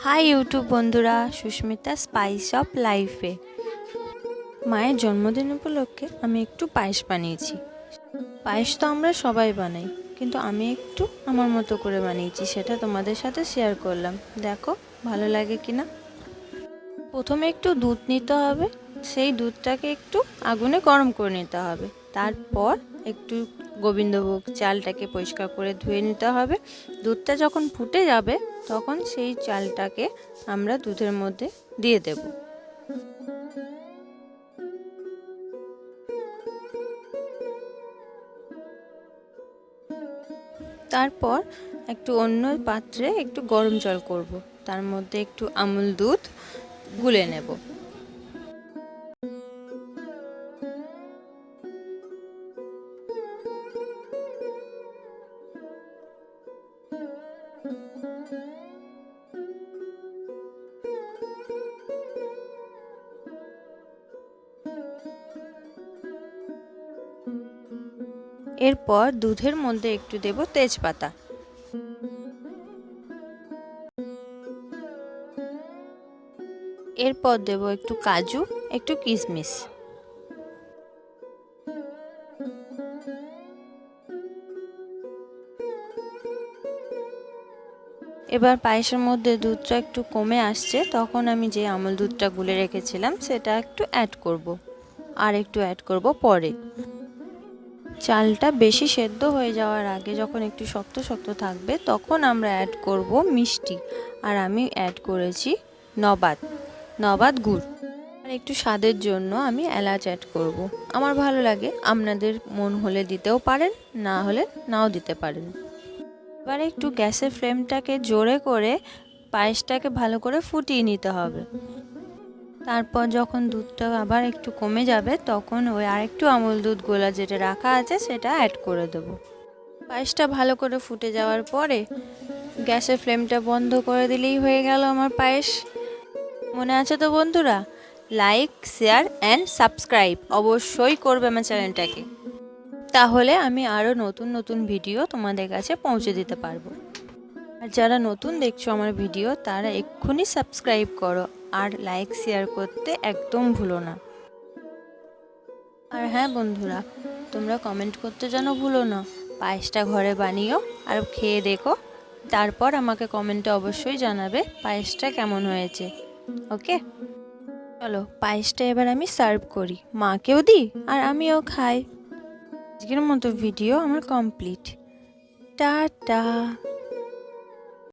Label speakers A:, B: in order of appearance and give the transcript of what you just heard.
A: High YouTube বন্ধুরা, Susmita spice of লাইফে মায়ের জন্মদিন উপলক্ষে আমি একটু পায়েস বানিয়েছি। পায়েস তো আমরা সবাই বানাই, কিন্তু আমি একটু আমার মতো করে বানিয়েছি, সেটা তোমাদের সাথে শেয়ার করলাম। দেখো ভালো লাগে কিনা। প্রথমে একটু দুধ নিতে হবে, সেই দুধটাকে একটু আগুনে গরম করে নিতে হবে। তারপর একটু গোবিন্দভোগ চালটাকে পরিষ্কার করে ধুয়ে নিতে হবে। দুধটা যখন ফুটে যাবে তখন সেই চালটাকে আমরা দুধের মধ্যে দিয়ে দেব। তারপর একটু অন্য পাত্রে একটু গরম জল করব, তার মধ্যে একটু আমুল দুধ গুলে নেব। এরপর দুধের মধ্যে একটু দেব তেজপাতা, এরপর দেব একটু কাজু, একটু কিশমিশ। এবার পায়েসের মধ্যে দুধটা একটু কমে আসছে, তখন আমি যে আমুল দুধটা গুলে রেখেছিলাম সেটা একটু অ্যাড করব, আর একটু অ্যাড করব পরে। চালটা বেশি সেদ্ধ হয়ে যাওয়ার আগে যখন একটু শক্ত শক্ত থাকবে তখন আমরা অ্যাড করব মিষ্টি, আর আমি অ্যাড করেছি নবাদ গুড়। আর একটু স্বাদের জন্য আমি এলাচ অ্যাড করব। আমার ভালো লাগে, আপনাদের মন হলে দিতেও পারেন, না হলে নাও দিতে পারেন। এবার একটু গ্যাসের ফ্লেমটাকে জোরে করে পায়েসটাকে ভালো করে ফুটিয়ে নিতে হবে। তারপর যখন দুধটা আবার একটু কমে যাবে তখন ওই আরেকটু আমুল দুধ গোলা যেটা রাখা আছে সেটা অ্যাড করে দেবো। পায়েসটা ভালো করে ফুটে যাওয়ার পরে গ্যাসের ফ্লেমটা বন্ধ করে দিলেই হয়ে গেল আমার পায়েস। মনে আছে তো বন্ধুরা? লাইক, শেয়ার অ্যান্ড সাবস্ক্রাইব অবশ্যই করবে আমার চ্যানেলটাকে, তাহলে আমি আরও নতুন নতুন ভিডিও তোমাদের কাছে পৌঁছে দিতে পারবো। আর যারা নতুন দেখছো আমার ভিডিও, তারা এক্ষুনি সাবস্ক্রাইব করো আর লাইক শেয়ার করতে একদম ভুলো না। আর হ্যাঁ বন্ধুরা, তোমরা কমেন্ট করতে যেন ভুলো না। পায়েসটা ঘরে বানিও আর খেয়ে দেখো, তারপর আমাকে কমেন্টে অবশ্যই জানাবে পায়েসটা কেমন হয়েছে। ওকে, চলো পায়েসটা এবার আমি সার্ভ করি, মাকেও দিই আর আমিও খাই। আজকের মতো ভিডিও আমার কমপ্লিট। টাটা।